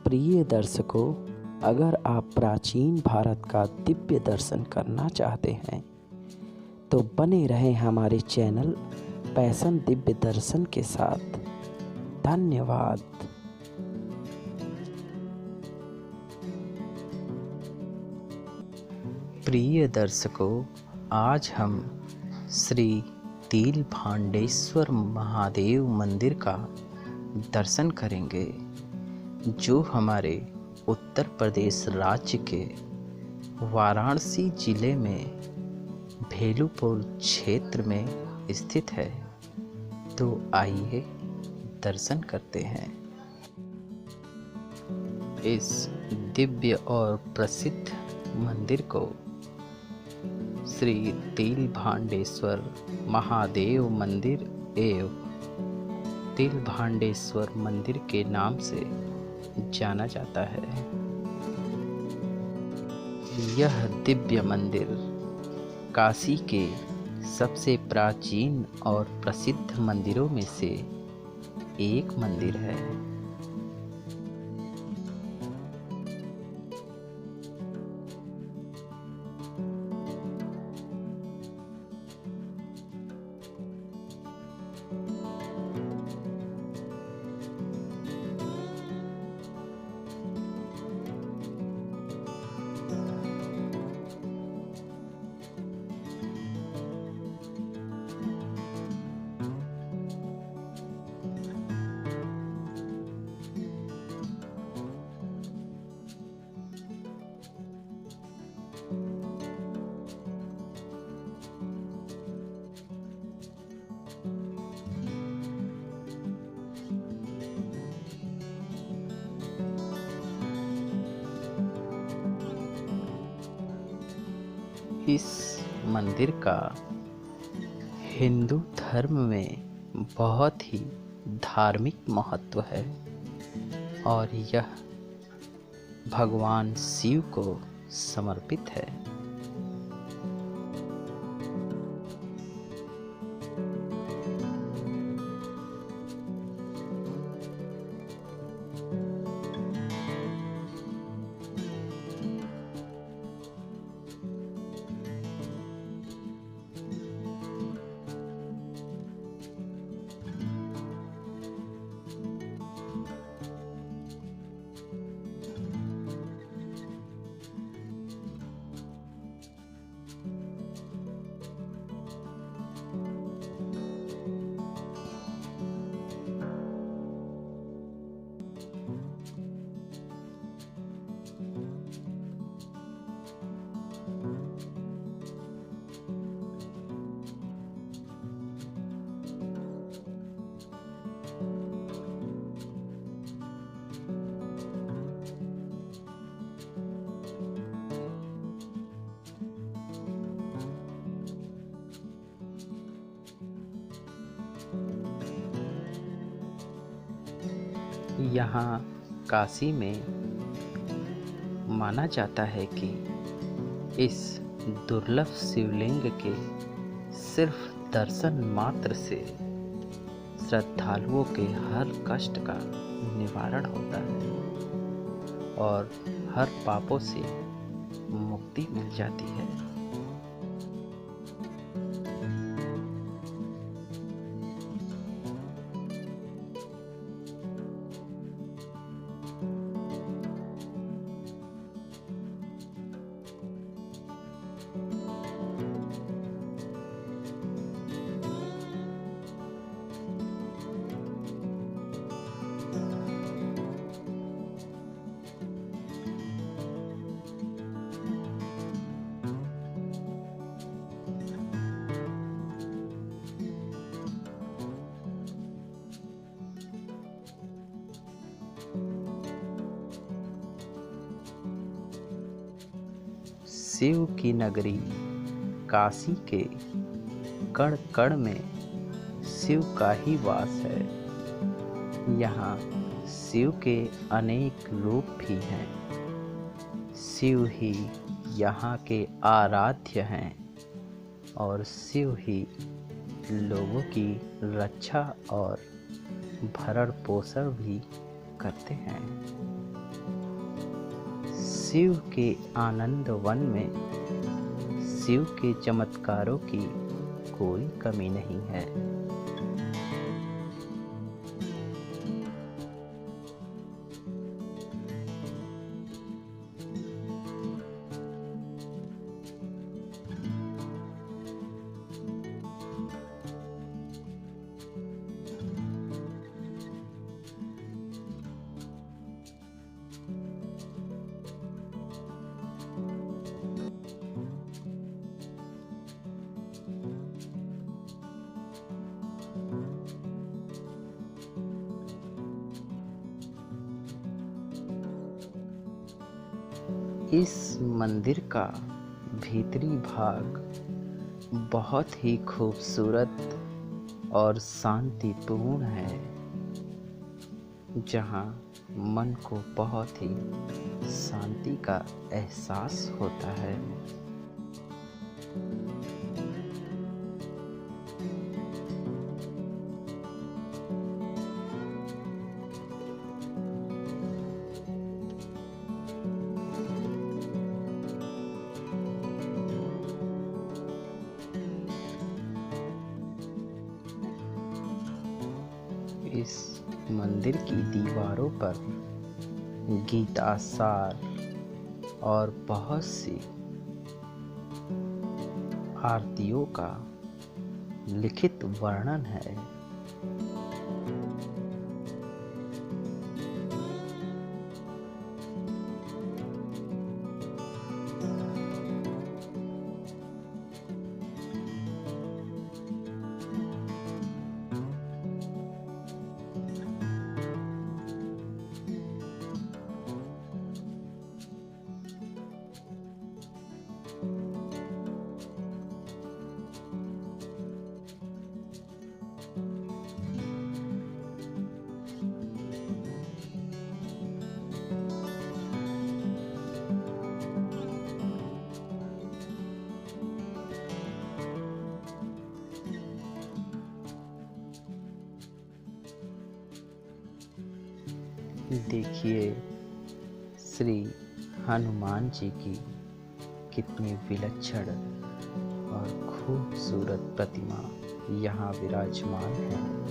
प्रिय दर्शकों, अगर आप प्राचीन भारत का दिव्य दर्शन करना चाहते हैं तो बने रहें हमारे चैनल पैशन दिव्य दर्शन के साथ। धन्यवाद। प्रिय दर्शकों, आज हम श्री तिलभांडेश्वर महादेव मंदिर का दर्शन करेंगे, जो हमारे उत्तर प्रदेश राज्य के वाराणसी जिले में भेलुपुर क्षेत्र में स्थित है। तो आइए दर्शन करते हैं। इस दिव्य और प्रसिद्ध मंदिर को श्री तिलभांडेश्वर महादेव मंदिर एवं तिलभांडेश्वर मंदिर के नाम से जाना जाता है। यह दिव्य मंदिर काशी के सबसे प्राचीन और प्रसिद्ध मंदिरों में से एक मंदिर है। इस मंदिर का हिंदू धर्म में बहुत ही धार्मिक महत्व है और यह भगवान शिव को समर्पित है। यहाँ काशी में माना जाता है कि इस दुर्लभ शिवलिंग के सिर्फ दर्शन मात्र से श्रद्धालुओं के हर कष्ट का निवारण होता है और हर पापों से मुक्ति मिल जाती है। शिव की नगरी काशी के कण कण में शिव का ही वास है। यहाँ शिव के अनेक रूप भी हैं। शिव ही यहाँ के आराध्य हैं और शिव ही लोगों की रक्षा और भरण पोषण भी करते हैं। शिव के आनंद वन में शिव के चमत्कारों की कोई कमी नहीं है। इस मंदिर का भीतरी भाग बहुत ही खूबसूरत और शांतिपूर्ण है, जहाँ मन को बहुत ही शांति का एहसास होता है। इस मंदिर की दीवारों पर गीता सार और बहुत सी आरतियों का लिखित वर्णन है। देखिए श्री हनुमान जी की कितनी विलक्षण और खूबसूरत प्रतिमा यहाँ विराजमान है।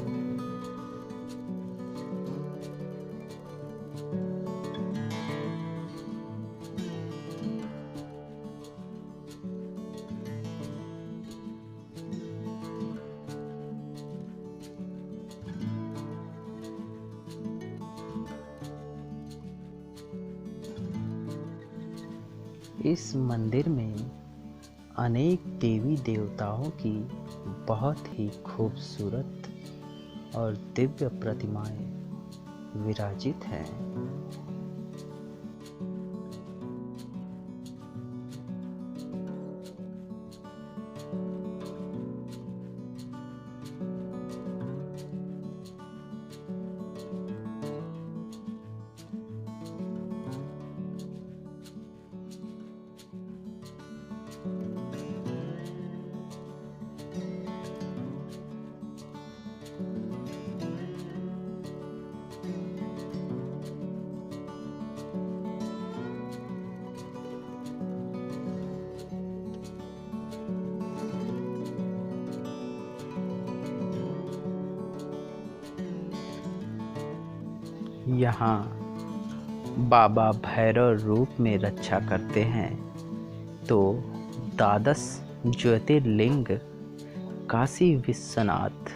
इस मंदिर में अनेक देवी देवताओं की बहुत ही खूबसूरत और दिव्य प्रतिमाएं विराजित हैं। यहाँ बाबा भैरव रूप में रक्षा करते हैं, तो द्वादश ज्योतिर्लिंग काशी विश्वनाथ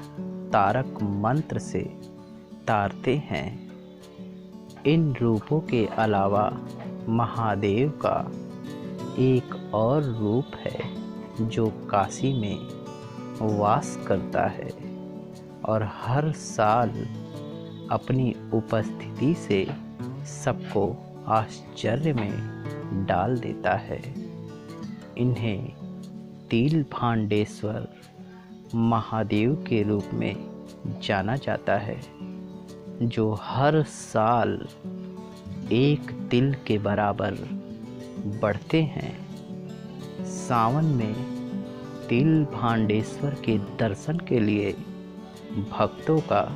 तारक मंत्र से तारते हैं। इन रूपों के अलावा महादेव का एक और रूप है जो काशी में वास करता है और हर साल अपनी उपस्थिति से सबको आश्चर्य में डाल देता है। इन्हें तिलभांडेश्वर महादेव के रूप में जाना जाता है, जो हर साल एक तिल के बराबर बढ़ते हैं। सावन में तिलभांडेश्वर के दर्शन के लिए भक्तों का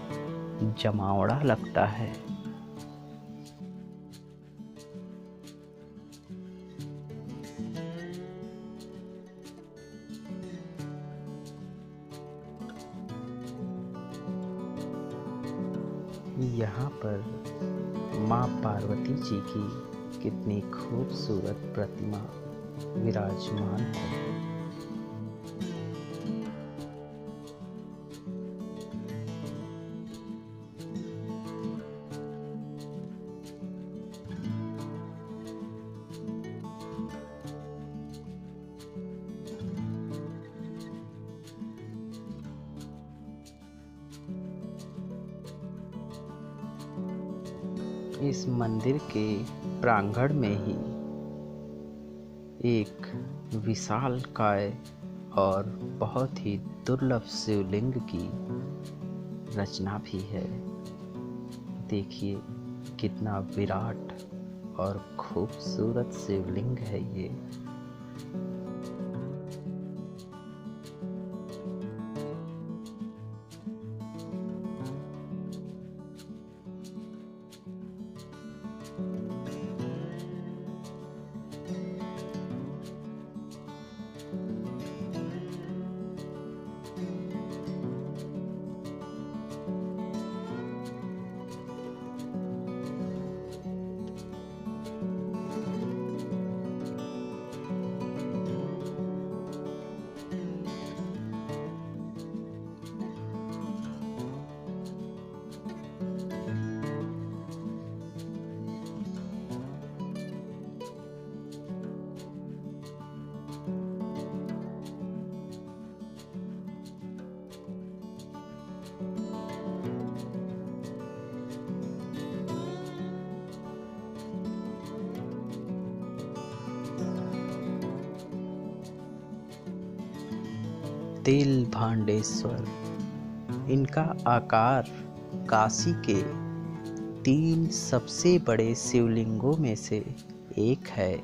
जमावड़ा लगता है। यहाँ पर माँ पार्वती जी की कितनी खूबसूरत प्रतिमा विराजमान है। इस मंदिर के प्रांगण में ही एक विशालकाय और बहुत ही दुर्लभ शिवलिंग की रचना भी है। देखिए कितना विराट और खूबसूरत शिवलिंग है ये। तिलभांडेश्वर, इनका आकार काशी के 3 सबसे बड़े शिवलिंगों में से एक है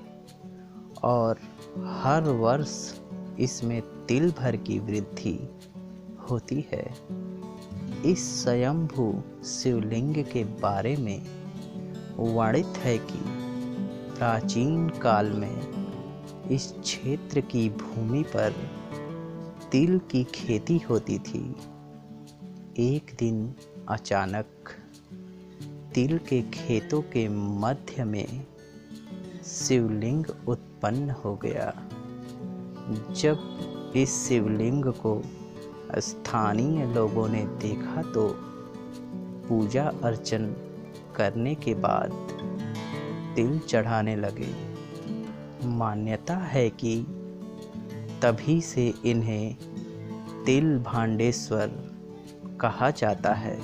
और हर वर्ष इसमें तिल भर की वृद्धि होती है। इस स्वयंभू शिवलिंग के बारे में वर्णित है कि प्राचीन काल में इस क्षेत्र की भूमि पर तिल की खेती होती थी। एक दिन अचानक तिल के खेतों के मध्य में शिवलिंग उत्पन्न हो गया। जब इस शिवलिंग को स्थानीय लोगों ने देखा तो पूजा अर्चन करने के बाद तिल चढ़ाने लगे। मान्यता है कि तभी से इन्हें तिलभांडेश्वर कहा जाता है।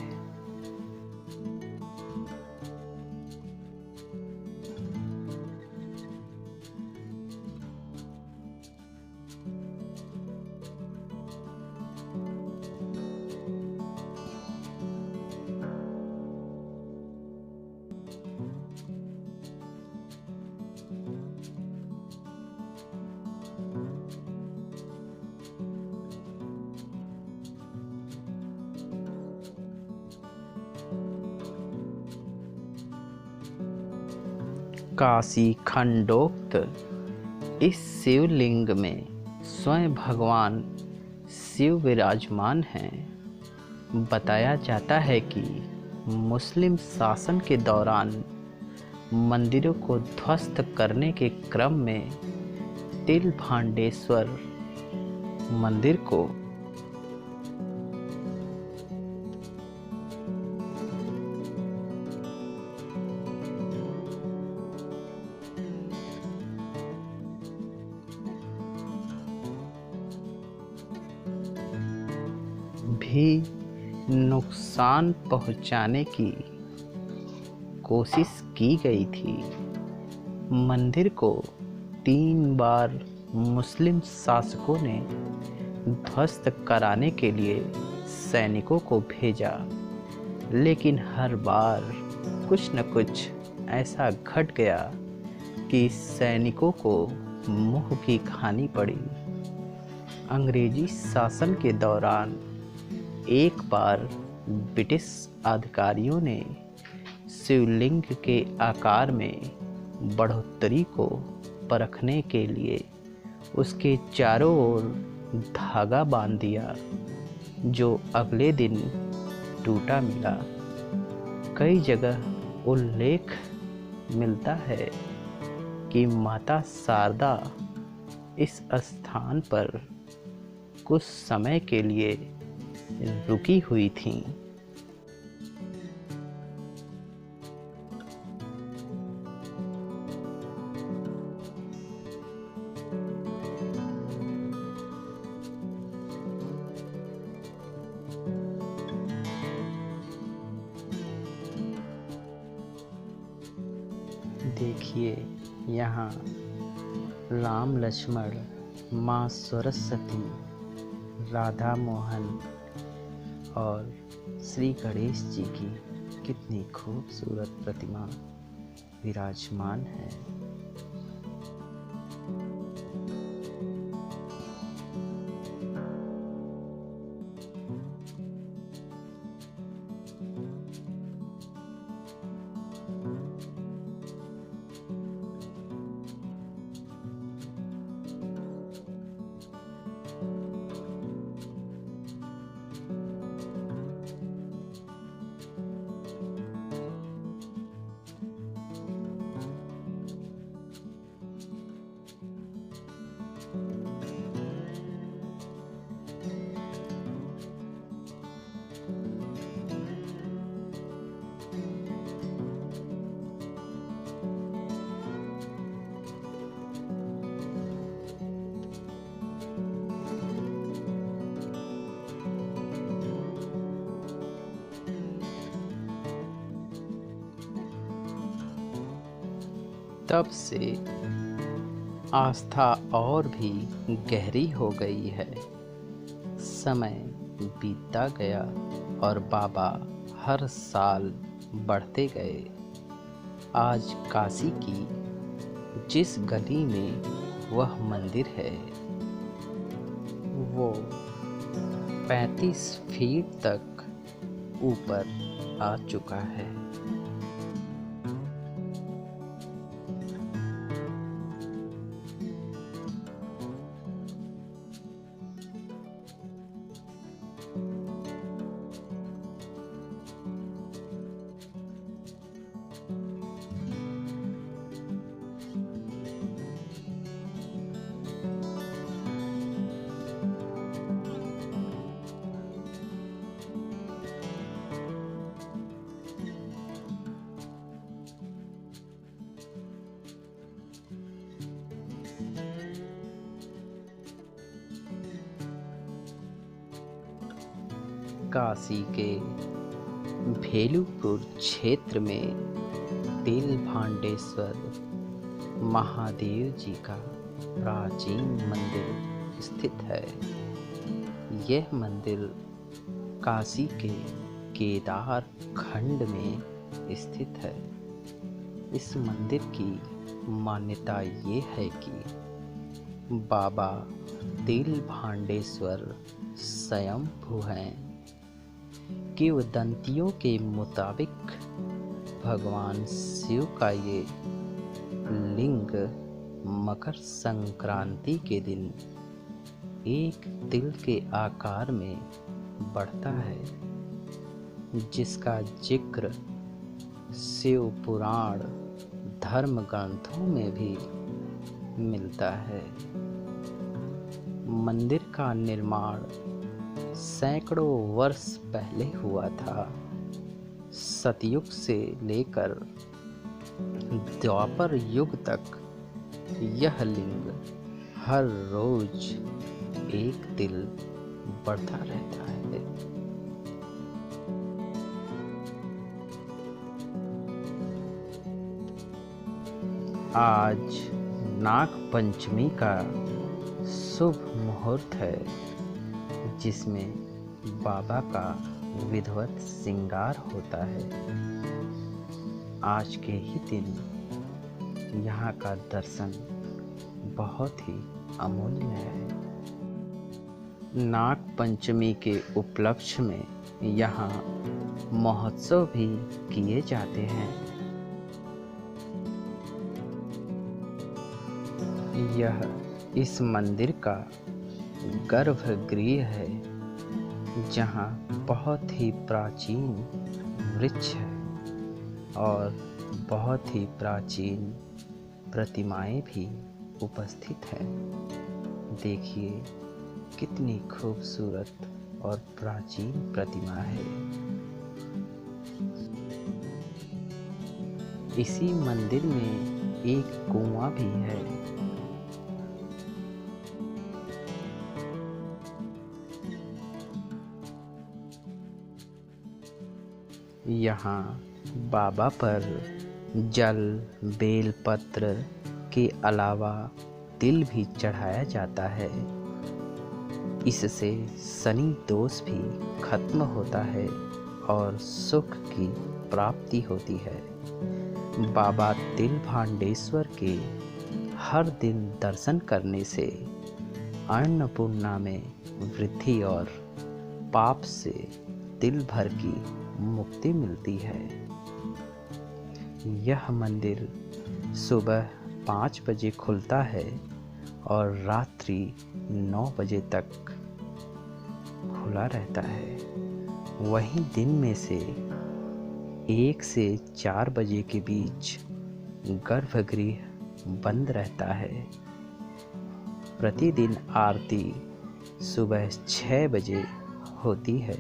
काशी खंडोक्त इस शिवलिंग में स्वयं भगवान शिव विराजमान हैं। बताया जाता है कि मुस्लिम शासन के दौरान मंदिरों को ध्वस्त करने के क्रम में तिलभांडेश्वर मंदिर को भी नुकसान पहुंचाने की कोशिश की गई थी। मंदिर को 3 बार मुस्लिम शासकों ने ध्वस्त कराने के लिए सैनिकों को भेजा, लेकिन हर बार कुछ न कुछ ऐसा घट गया कि सैनिकों को मुंह की खानी पड़ी। अंग्रेजी शासन के दौरान एक बार ब्रिटिश अधिकारियों ने शिवलिंग के आकार में बढ़ोतरी को परखने के लिए उसके चारों ओर धागा बांध दिया, जो अगले दिन टूटा मिला। कई जगह उल्लेख मिलता है कि माता शारदा इस स्थान पर कुछ समय के लिए रुकी हुई थीं। देखिए, यहाँ राम लक्ष्मण, माँ सरस्वती, राधा मोहन और श्री गणेश जी की कितनी खूबसूरत प्रतिमा विराजमान है। तब से आस्था और भी गहरी हो गई है। समय बीतता गया और बाबा हर साल बढ़ते गए। आज काशी की जिस गली में वह मंदिर है, वो 35 फीट तक ऊपर आ चुका है। काशी के भेलुपुर क्षेत्र में तिलभांडेश्वर महादेव जी का प्राचीन मंदिर स्थित है। यह मंदिर काशी के केदार खंड में स्थित है। इस मंदिर की मान्यता ये है कि बाबा तिलभांडेश्वर स्वयंभू हैं। किंवदंतियों के मुताबिक भगवान शिव का ये लिंग मकर संक्रांति के दिन एक तिल के आकार में बढ़ता है, जिसका जिक्र शिव पुराण धर्म ग्रंथों में भी मिलता है। मंदिर का निर्माण सैकड़ों वर्ष पहले हुआ था। सतयुग से लेकर द्वापर युग तक यह लिंग हर रोज एक तिल बढ़ता रहता है। आज नाग पंचमी का शुभ मुहूर्त है, जिसमें बाबा का विधिवत श्रृंगार होता है। आज के ही दिन यहाँ का दर्शन बहुत ही अमूल्य है। नाग पंचमी के उपलक्ष्य में यहाँ महोत्सव भी किए जाते हैं। यह इस मंदिर का गर्भगृह है, जहाँ बहुत ही प्राचीन वृक्ष है। और बहुत ही प्राचीन प्रतिमाएं भी उपस्थित हैं। देखिए कितनी खूबसूरत और प्राचीन प्रतिमा है। इसी मंदिर में एक कुआं भी है। यहाँ बाबा पर जल, बेलपत्र के अलावा तिल भी चढ़ाया जाता है। इससे शनि दोष भी खत्म होता है और सुख की प्राप्ति होती है। बाबा तिल भांडेश्वर के हर दिन दर्शन करने से अन्नपूर्णा में वृद्धि और पाप से तिल भर की मुक्ति मिलती है। यह मंदिर सुबह 5 बजे खुलता है और रात्रि 9 बजे तक खुला रहता है। वहीं दिन में से 1 से 4 बजे के बीच गर्भगृह बंद रहता है। प्रतिदिन आरती सुबह 6 बजे होती है।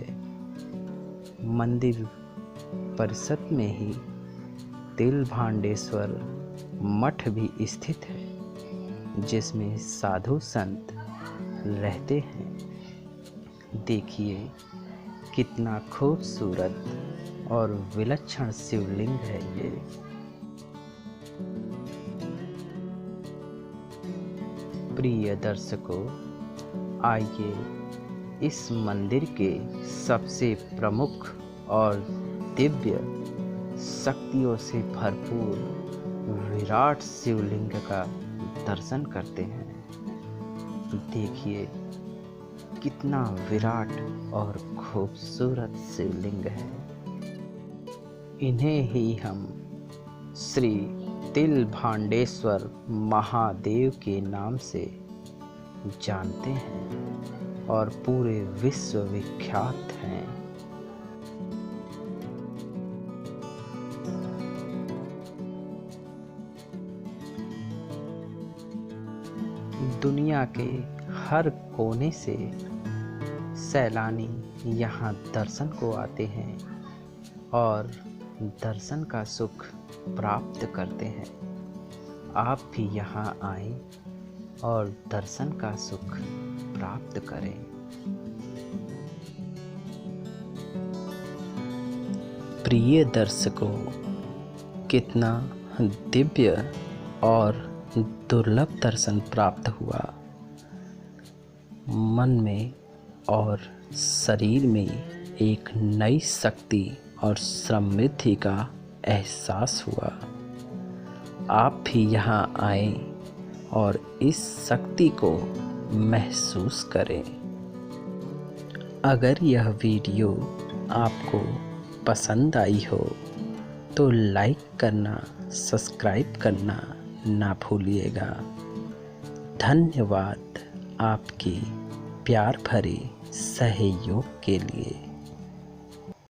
मंदिर परिसर में ही तिल भांडेश्वर मठ भी स्थित है, जिसमें साधु संत रहते हैं। देखिए कितना खूबसूरत और विलक्षण शिवलिंग है ये। प्रिय दर्शकों, आइए इस मंदिर के सबसे प्रमुख और दिव्य शक्तियों से भरपूर विराट शिवलिंग का दर्शन करते हैं। देखिए कितना विराट और खूबसूरत शिवलिंग है। इन्हें ही हम श्री तिल भांडेश्वर महादेव के नाम से जानते हैं और पूरे विश्व विख्यात हैं। दुनिया के हर कोने से सैलानी यहाँ दर्शन को आते हैं और दर्शन का सुख प्राप्त करते हैं। आप भी यहाँ आएं और दर्शन का सुख प्राप्त करें। प्रिय दर्शकों, कितना दिव्य और दुर्लभ दर्शन प्राप्त हुआ। मन में और शरीर में एक नई शक्ति और समृद्धि का एहसास हुआ। आप भी यहाँ आएं और इस शक्ति को महसूस करें। अगर यह वीडियो आपको पसंद आई हो तो लाइक करना, सब्सक्राइब करना ना भूलिएगा। धन्यवाद आपके प्यार भरे सहयोग के लिए।